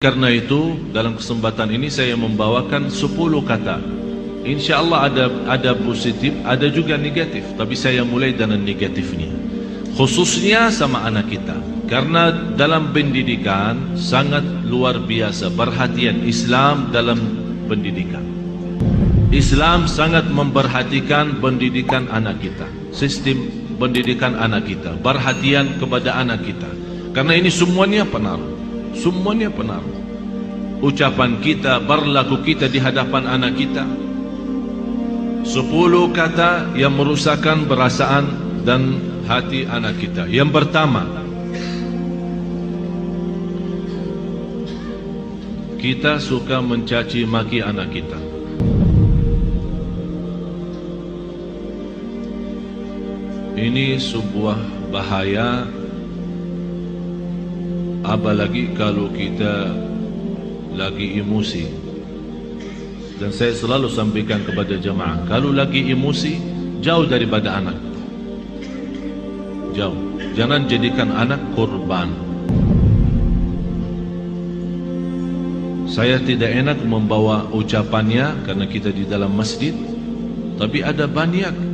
Karena itu dalam kesempatan ini saya membawakan 10 kata. Insya Allah ada positif, ada juga negatif. Tapi saya mulai dengan negatifnya, khususnya sama anak kita. Karena dalam pendidikan sangat luar biasa perhatian Islam dalam pendidikan. Islam sangat memperhatikan pendidikan anak kita, sistem pendidikan anak kita, perhatian kepada anak kita. Karena ini semuanya pengaruh. Semuanya pengaruh. Ucapan kita, berlaku kita di hadapan anak kita. 10 kata yang merusakkan perasaan dan hati anak kita. Yang pertama, kita suka mencaci maki anak kita. Ini sebuah bahaya, apalagi kalau kita lagi emosi. Dan saya selalu sampaikan kepada jemaah, kalau lagi emosi, jauh daripada anak. Jauh. Jangan jadikan anak korban. Saya tidak enak membawa ucapannya karena kita di dalam masjid, tapi ada banyak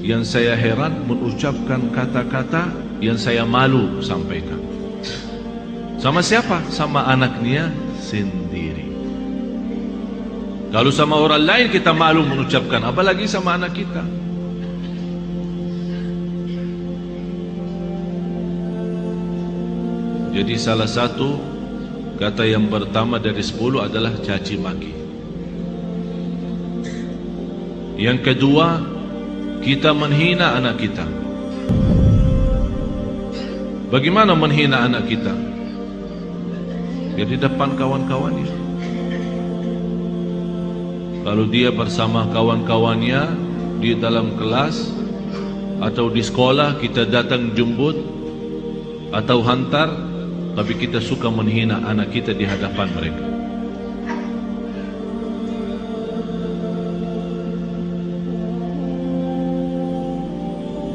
yang saya heran mengucapkan kata-kata yang saya malu sampaikan. Sama siapa? Sama anaknya sendiri. Kalau sama orang lain kita malu mengucapkan, apalagi sama anak kita. Jadi salah satu kata yang pertama dari 10 adalah caci maki. Yang kedua, kita menghina anak kita. Bagaimana menghina anak kita? Ya di depan kawan-kawannya. Kalau dia bersama kawan-kawannya di dalam kelas atau di sekolah, kita datang jemput atau hantar, tapi kita suka menghina anak kita di hadapan mereka.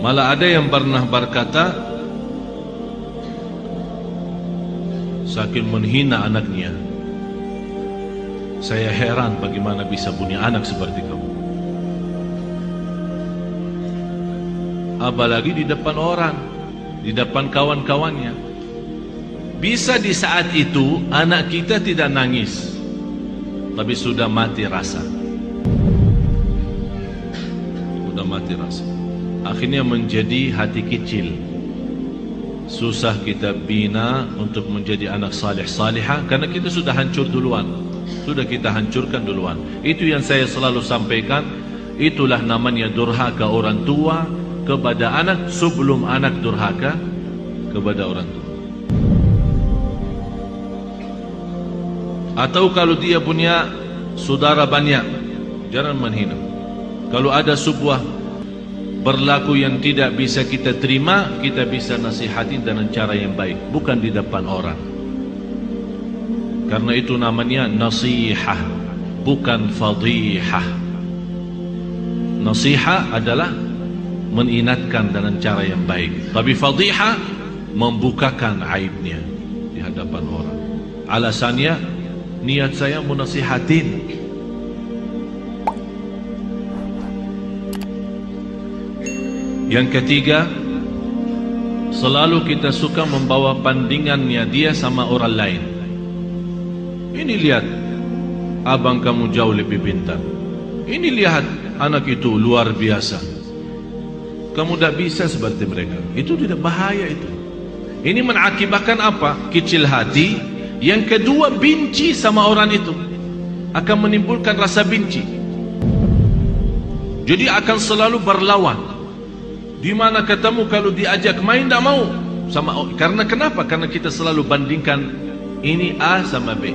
Malah ada yang pernah berkata, saking menghina anaknya, saya heran bagaimana bisa punya anak seperti kamu. Apalagi di depan orang, di depan kawan-kawannya. Bisa di saat itu anak kita tidak nangis, tapi sudah mati rasa. Sudah mati rasa. Akhirnya menjadi hati kecil. Susah kita bina untuk menjadi anak salih salihah karena kita sudah hancur duluan. Sudah kita hancurkan duluan. Itu yang saya selalu sampaikan. Itulah namanya durhaka orang tua kepada anak sebelum anak durhaka kepada orang tua. Atau kalau dia punya saudara banyak, jangan menghina. Kalau ada sebuah berlaku yang tidak bisa kita terima, kita bisa nasihatin dengan cara yang baik, bukan di depan orang. Karena itu namanya nasihah, bukan fadihah. Nasihah adalah mengingatkan dengan cara yang baik, tapi fadihah membukakan aibnya di hadapan orang. Alasannya, niat saya menasihatin. Yang ketiga, selalu kita suka membawa bandingannya dia sama orang lain. Ini lihat, abang kamu jauh lebih pintar. Ini lihat, anak itu luar biasa. Kamu tidak bisa seperti mereka. Itu tidak bahaya itu. Ini mengakibatkan apa? Kecil hati. Yang kedua, benci sama orang itu. Akan menimbulkan rasa benci. Jadi akan selalu berlawan. Di mana ketemu kalau diajak main tidak mau sama. Karena kenapa? Karena kita selalu bandingkan ini A sama B.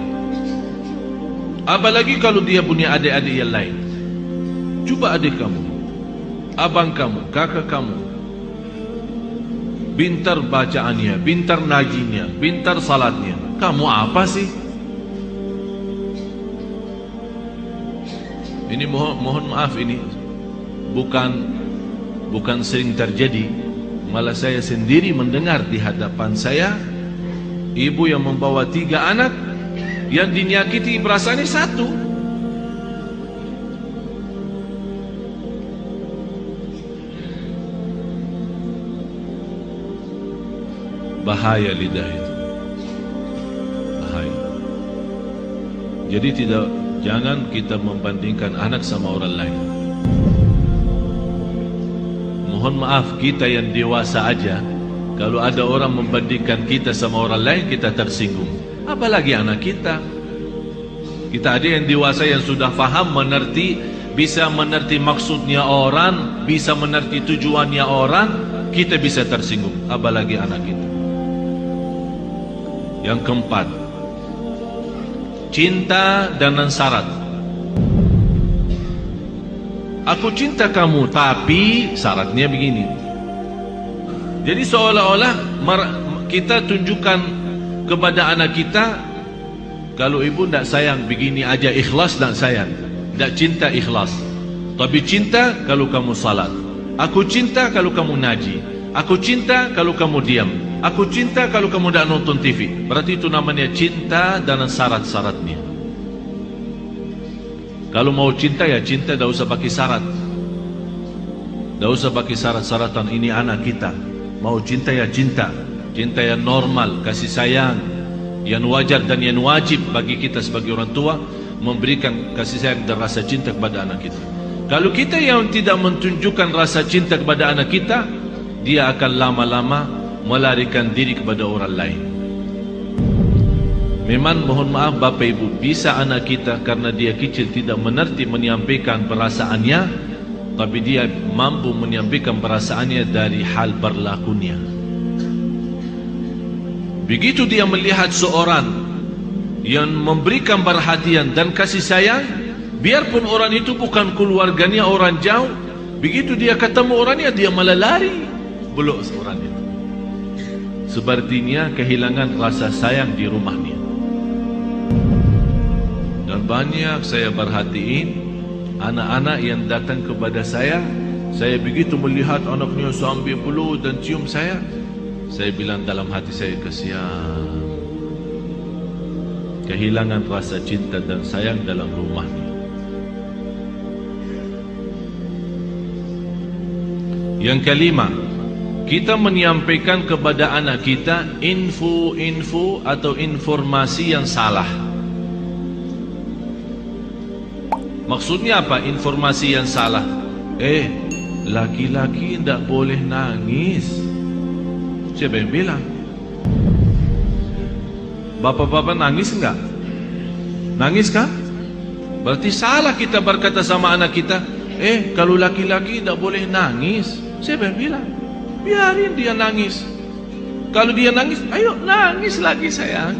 Apalagi kalau dia punya adik-adik yang lain. Coba adik kamu, abang kamu, kakak kamu, pintar bacaannya, pintar najinya, pintar salatnya. Kamu apa sih? Ini mohon maaf, ini bukan sering terjadi. Malah saya sendiri mendengar di hadapan saya, ibu yang membawa 3 anak, yang dinyakiti perasaannya satu. Bahaya lidah itu, bahaya. Jadi jangan kita membandingkan anak sama orang lain. Mohon maaf, kita yang dewasa aja, kalau ada orang membandingkan kita sama orang lain, kita tersinggung. Apalagi anak kita. Kita ada yang dewasa yang sudah faham, mengerti, bisa mengerti maksudnya orang, bisa mengerti tujuannya orang, kita bisa tersinggung. Apalagi anak kita. Yang keempat, cinta dengan syarat. Aku cinta kamu, tapi syaratnya begini. Jadi seolah-olah kita tunjukkan kepada anak kita, kalau ibu tidak sayang begini aja, ikhlas tidak sayang, tidak cinta ikhlas. Tapi cinta kalau kamu salat. Aku cinta kalau kamu ngaji. Aku cinta kalau kamu diam. Aku cinta kalau kamu tidak nonton TV. Berarti itu namanya cinta dengan syarat-syaratnya. Kalau mau cinta ya cinta, tidak usah pakai syarat. Tidak usah pakai syarat-syaratan. Ini anak kita. Mau cinta ya cinta. Cinta yang normal, kasih sayang, yang wajar dan yang wajib bagi kita sebagai orang tua, memberikan kasih sayang dan rasa cinta kepada anak kita. Kalau kita yang tidak menunjukkan rasa cinta kepada anak kita, dia akan lama-lama melarikan diri kepada orang lain. Memang mohon maaf Bapak Ibu, bisa anak kita karena dia kecil tidak mengerti menyampaikan perasaannya, tapi dia mampu menyampaikan perasaannya dari hal berlakunya. Begitu dia melihat seorang yang memberikan perhatian dan kasih sayang, biarpun orang itu bukan keluarganya, orang jauh, begitu dia ketemu orangnya, dia malah lari, belok seorang itu. Sepertinya kehilangan rasa sayang di rumahnya. Dan banyak saya perhatiin anak-anak yang datang kepada saya begitu melihat anaknya sambil peluk dan cium saya bilang dalam hati saya, kasihan, kehilangan rasa cinta dan sayang dalam rumahnya. Yang kelima, kita menyampaikan kepada anak kita info-info atau informasi yang salah. Maksudnya apa informasi yang salah? Laki-laki tidak boleh nangis. Siapa yang bilang? Bapak-bapak nangis enggak? Nangis kan? Berarti salah kita berkata sama anak kita, kalau laki-laki tidak boleh nangis. Siapa yang bilang? Biarin dia nangis. Kalau dia nangis, ayo nangis lagi sayang.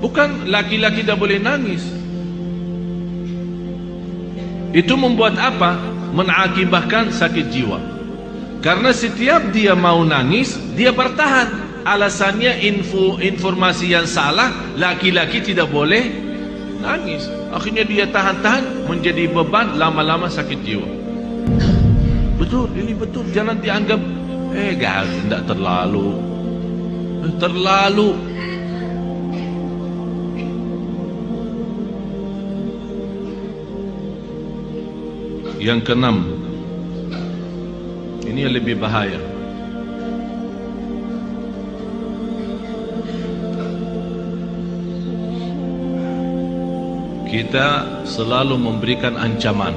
Bukan laki-laki tidak boleh nangis. Itu membuat apa? Mengakibatkan sakit jiwa. Karena setiap dia mau nangis, dia bertahan. Alasannya informasi yang salah, laki-laki tidak boleh nangis. Akhirnya dia tahan-tahan, menjadi beban, lama-lama sakit jiwa. Betul, ini betul. Jangan dianggap tidak terlalu. Terlalu. Yang keenam, ini yang lebih bahaya. Kita selalu memberikan ancaman.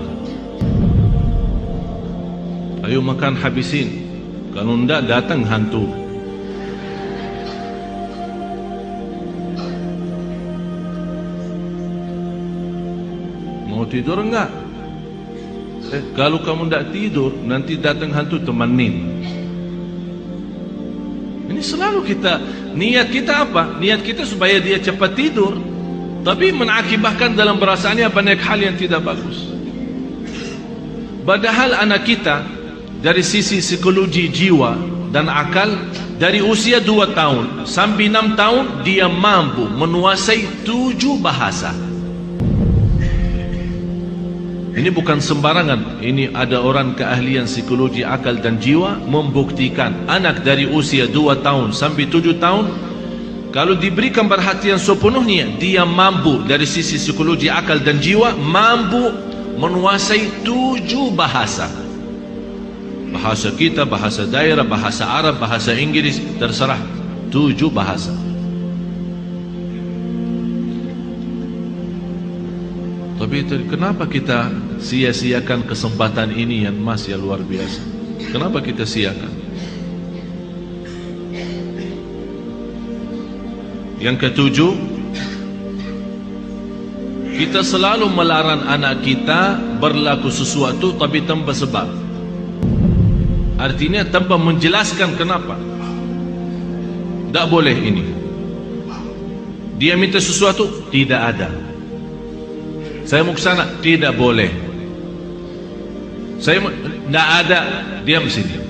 Ayo makan habisin, kalau tidak datang hantu. Mau tidur enggak? Kalau kamu tidak tidur, nanti datang hantu, temenin. Ini selalu kita, niat kita apa? Niat kita supaya dia cepat tidur, tapi mengakibatkan dalam perasaannya banyak hal yang tidak bagus. Padahal anak kita dari sisi psikologi jiwa dan akal, dari usia 2 tahun sampai 6 tahun dia mampu menguasai 7 bahasa. Ini bukan sembarangan. Ini ada orang keahlian psikologi akal dan jiwa membuktikan anak dari usia 2 tahun sampai 7 tahun Kalau diberikan perhatian sepenuhnya, dia mampu dari sisi psikologi, akal dan jiwa, mampu menguasai 7 bahasa. Bahasa kita, bahasa daerah, bahasa Arab, bahasa Inggris, terserah. 7 bahasa. Tapi kenapa kita sia-siakan kesempatan ini yang masih luar biasa? Kenapa kita siakan? Yang ketujuh, kita selalu melarang anak kita berlaku sesuatu tapi tanpa sebab. Artinya tanpa menjelaskan kenapa. Tak boleh ini. Dia minta sesuatu, tidak ada. Saya mau ke sana, tidak boleh. Saya tidak ada, diam sini.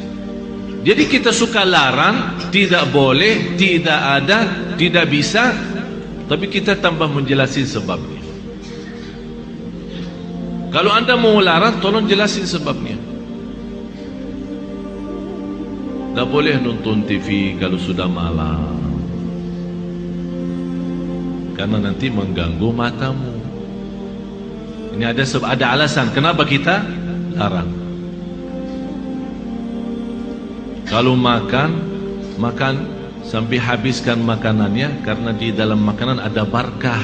Jadi kita suka larang, tidak boleh, tidak ada, tidak bisa, tapi kita tambah menjelasin sebabnya. Kalau anda mau larang, tolong jelasin sebabnya. Tak boleh nonton TV kalau sudah malam, karena nanti mengganggu matamu. Ini ada alasan kenapa kita larang. Kalau makan sampai habiskan makanannya, karena di dalam makanan ada barakah.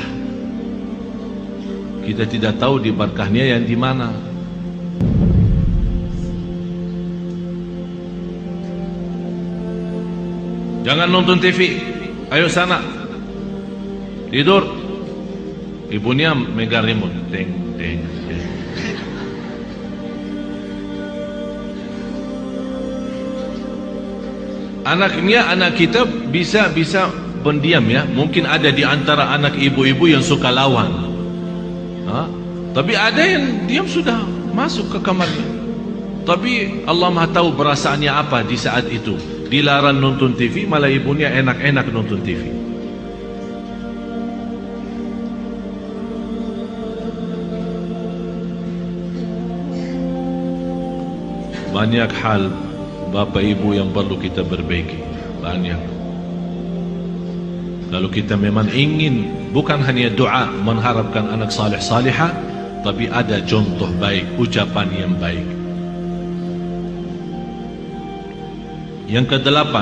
Kita tidak tahu di barakahnya yang di mana. Jangan nonton TV, ayo sana tidur. Ibunya megang remote, teng teng teng. Anak kita bisa pendiam ya. Mungkin ada di antara anak ibu-ibu yang suka lawan, tapi ada yang diam sudah masuk ke kamarnya. Tapi Allah Maha tahu perasaannya apa di saat itu. Dilarang nonton TV, malah ibunya enak-enak nonton TV. Banyak hal Bapak Ibu yang perlu kita perbaiki. Banyak. Kalau kita memang ingin, bukan hanya doa mengharapkan anak saleh salihah, tapi ada contoh baik, ucapan yang baik. Yang ke-8,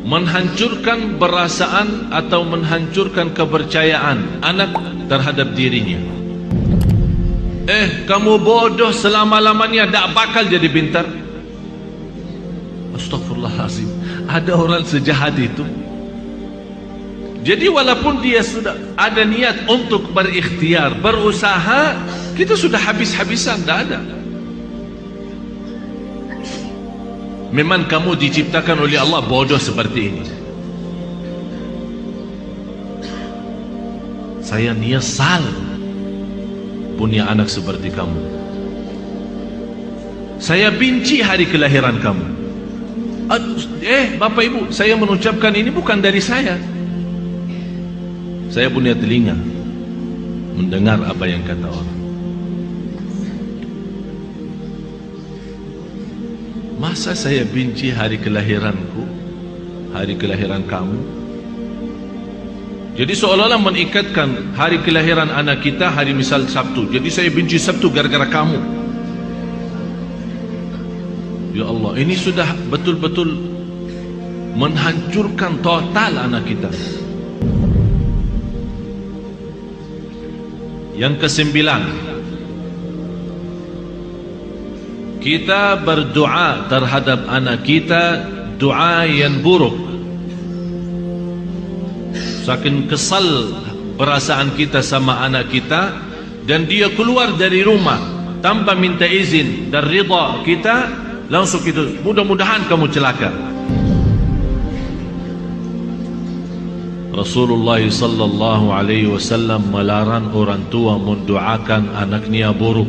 menghancurkan perasaan atau menghancurkan kepercayaan anak terhadap dirinya. Kamu bodoh selama-lamanya, tak bakal jadi pintar. Astaghfirullahaladzim. Ada orang sejahat itu. Jadi walaupun dia sudah ada niat untuk berikhtiar, berusaha, kita sudah habis-habisan, tak ada. Memang kamu diciptakan oleh Allah bodoh seperti ini. Saya nyesal punya anak seperti kamu. Saya benci hari kelahiran kamu. Bapak Ibu, saya mengucapkan ini bukan dari saya. Saya punya telinga mendengar apa yang kata orang. Masa saya benci hari kelahiranku, hari kelahiran kamu? Jadi seolah-olah mengikatkan hari kelahiran anak kita hari misal Sabtu. Jadi saya benci Sabtu gara-gara kamu. Ya Allah, ini sudah betul-betul menghancurkan total anak kita. Yang ke-9, kita berdoa terhadap anak kita doa yang buruk. Saking kesal perasaan kita sama anak kita, dan dia keluar dari rumah tanpa minta izin dan ridha kita, langsung itu mudah-mudahan kamu celaka. Rasulullah sallallahu alaihi wasallam melarang orang tua mendoakan anaknya buruk.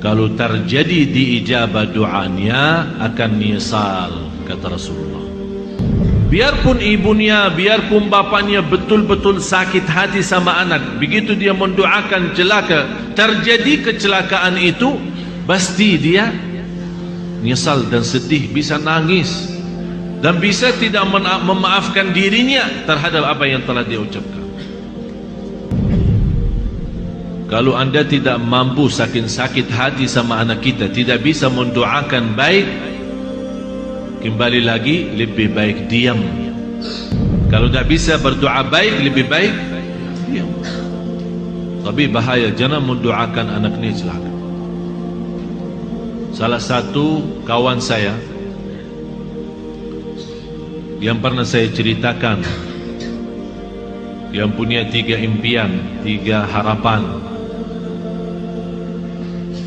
Kalau terjadi diijabah doanya akan nyesal, kata Rasulullah. Biarpun ibunya, biarpun bapaknya betul-betul sakit hati sama anak, begitu dia mendoakan celaka, terjadi kecelakaan itu, pasti dia menyesal dan sedih, bisa nangis, dan bisa tidak memaafkan dirinya terhadap apa yang telah dia ucapkan. Kalau anda tidak mampu saking sakit hati sama anak kita, tidak bisa mendoakan baik, kembali lagi lebih baik diam. Kalau tidak bisa berdoa baik, lebih baik diam. Tapi bahaya, jangan mendoakan anak ini celaka. Salah satu kawan saya yang pernah saya ceritakan, yang punya 3 impian, 3 harapan,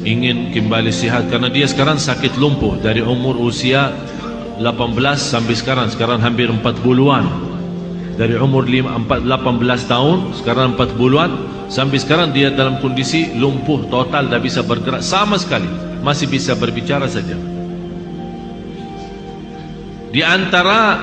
ingin kembali sihat, karena dia sekarang sakit lumpuh dari umur usia 18 sampai sekarang hampir 40-an. Dari umur 18 tahun, sekarang 40-an, sampai sekarang dia dalam kondisi lumpuh total, tak bisa bergerak sama sekali, masih bisa berbicara saja. Di antara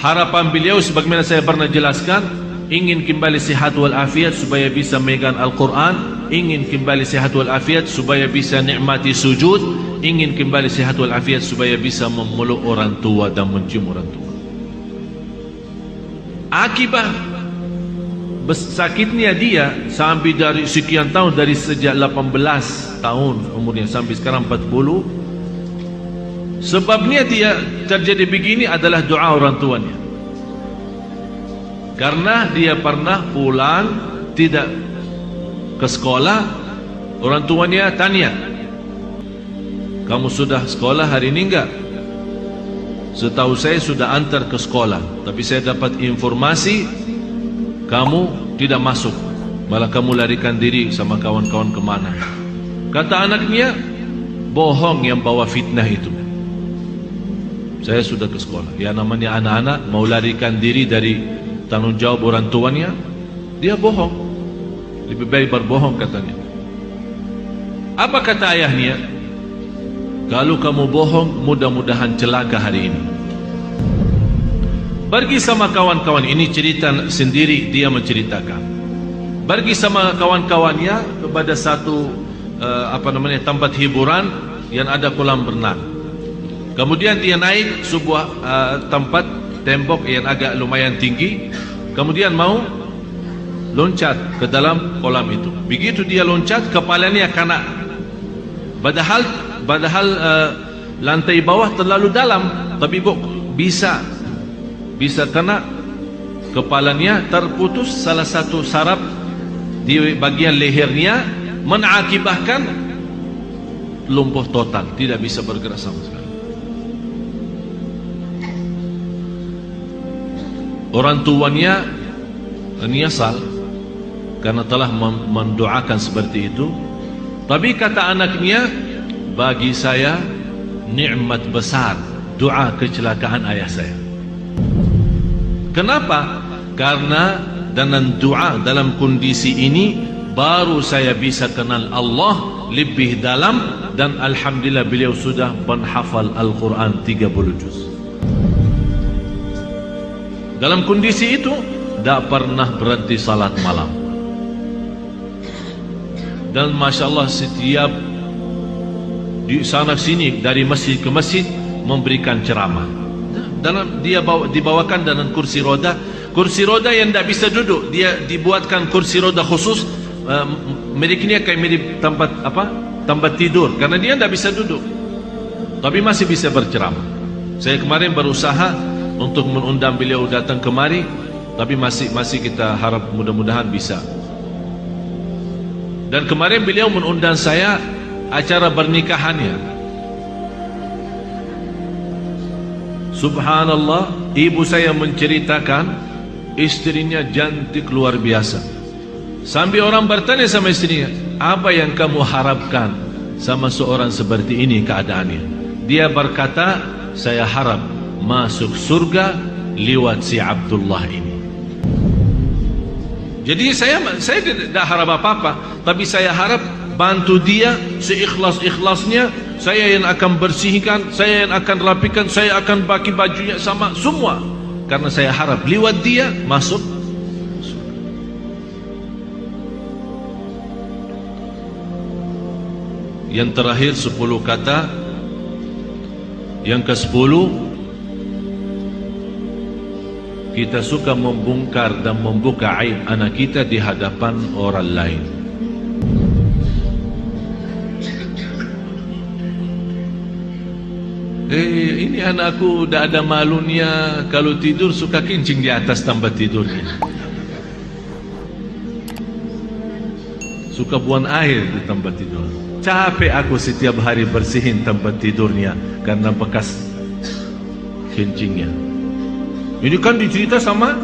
harapan beliau, sebagaimana saya pernah jelaskan, ingin kembali sihat walafiat supaya bisa megang Al-Quran, ingin kembali sihat walafiat supaya bisa nikmati sujud, ingin kembali sihat walafiat supaya bisa memeluk orang tua dan mencium orang tua. Akibat sakitnya dia sampai dari sekian tahun, dari sejak 18 tahun umurnya sampai sekarang 40, sebabnya dia terjadi begini adalah doa orang tuanya. Karena dia pernah pulang tidak ke sekolah, orang tuanya tanya, kamu sudah sekolah hari ini enggak? Setahu saya sudah antar ke sekolah, tapi saya dapat informasi kamu tidak masuk, malah kamu larikan diri sama kawan-kawan kemana. Kata anaknya, bohong yang bawa fitnah itu. Saya sudah ke sekolah. Ya, namanya anak-anak mau larikan diri dari tanggung jawab orang tuanya, dia bohong. Lebih baik berbohong, katanya. Apa kata ayahnya? Kalau kamu bohong, mudah-mudahan celaka hari ini. Pergi sama kawan-kawan, ini cerita sendiri dia menceritakan. Pergi sama kawan-kawannya kepada satu tempat hiburan yang ada kolam renang. Kemudian dia naik sebuah tempat tembok yang agak lumayan tinggi. Kemudian mau loncat ke dalam kolam itu. Begitu dia loncat, kepalanya kena. Padahal lantai bawah terlalu dalam, tapi bisa kena. Kepalanya terputus salah satu saraf di bagian lehernya, mengakibatkan lumpuh total, tidak bisa bergerak sama sekali. Orang tuanya menyesal karena telah mendoakan seperti itu. Tapi kata anaknya, bagi saya nikmat besar doa kecelakaan ayah saya. Kenapa? Karena dengan doa dalam kondisi ini baru saya bisa kenal Allah lebih dalam, dan alhamdulillah beliau sudah menghafal Al-Quran 30 juz. Dalam kondisi itu tak pernah berhenti salat malam. Dan Masya Allah, setiap di sana sini, dari masjid ke masjid, memberikan ceramah. Dalam dia dibawakan dengan kursi roda yang tak bisa duduk, dia dibuatkan kursi roda khusus. Miliknya kayak mirip tempat tidur, karena dia tak bisa duduk, tapi masih bisa berceramah. Saya kemarin berusaha untuk mengundang beliau datang kemari, tapi masih kita harap mudah-mudahan bisa. Dan kemarin beliau mengundang saya acara pernikahannya. Subhanallah, ibu saya menceritakan istrinya cantik luar biasa. Sampai orang bertanya sama istrinya, apa yang kamu harapkan sama seorang seperti ini keadaannya? Dia berkata, saya harap masuk surga lewat si Abdullah ini. Jadi saya tidak harap apa-apa, tapi saya harap bantu dia seikhlas-ikhlasnya. Saya yang akan bersihkan, saya yang akan rapikan, saya akan bagi bajunya sama semua, karena saya harap lewat dia masuk surga. Yang terakhir 10 kata Yang ke-10, kita suka membongkar dan membuka aib anak kita di hadapan orang lain. Ini anakku dah ada malunya, kalau tidur suka kencing di atas tempat tidurnya, suka buang air di tempat tidur. Capek aku setiap hari bersihin tempat tidurnya karena bekas kencingnya. Ini kan dicerita sama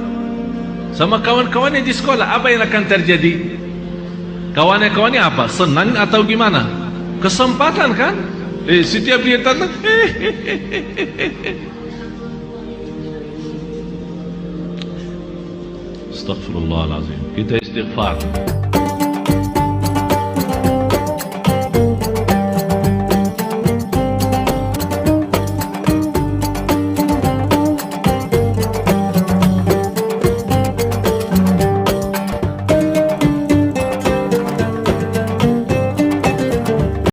kawan-kawannya di sekolah. Apa yang akan terjadi? Kawan-kawannya apa? Senang atau gimana? Kesempatan kan? Setiap dia datang, Astaghfirullahaladzim. Kita istighfar.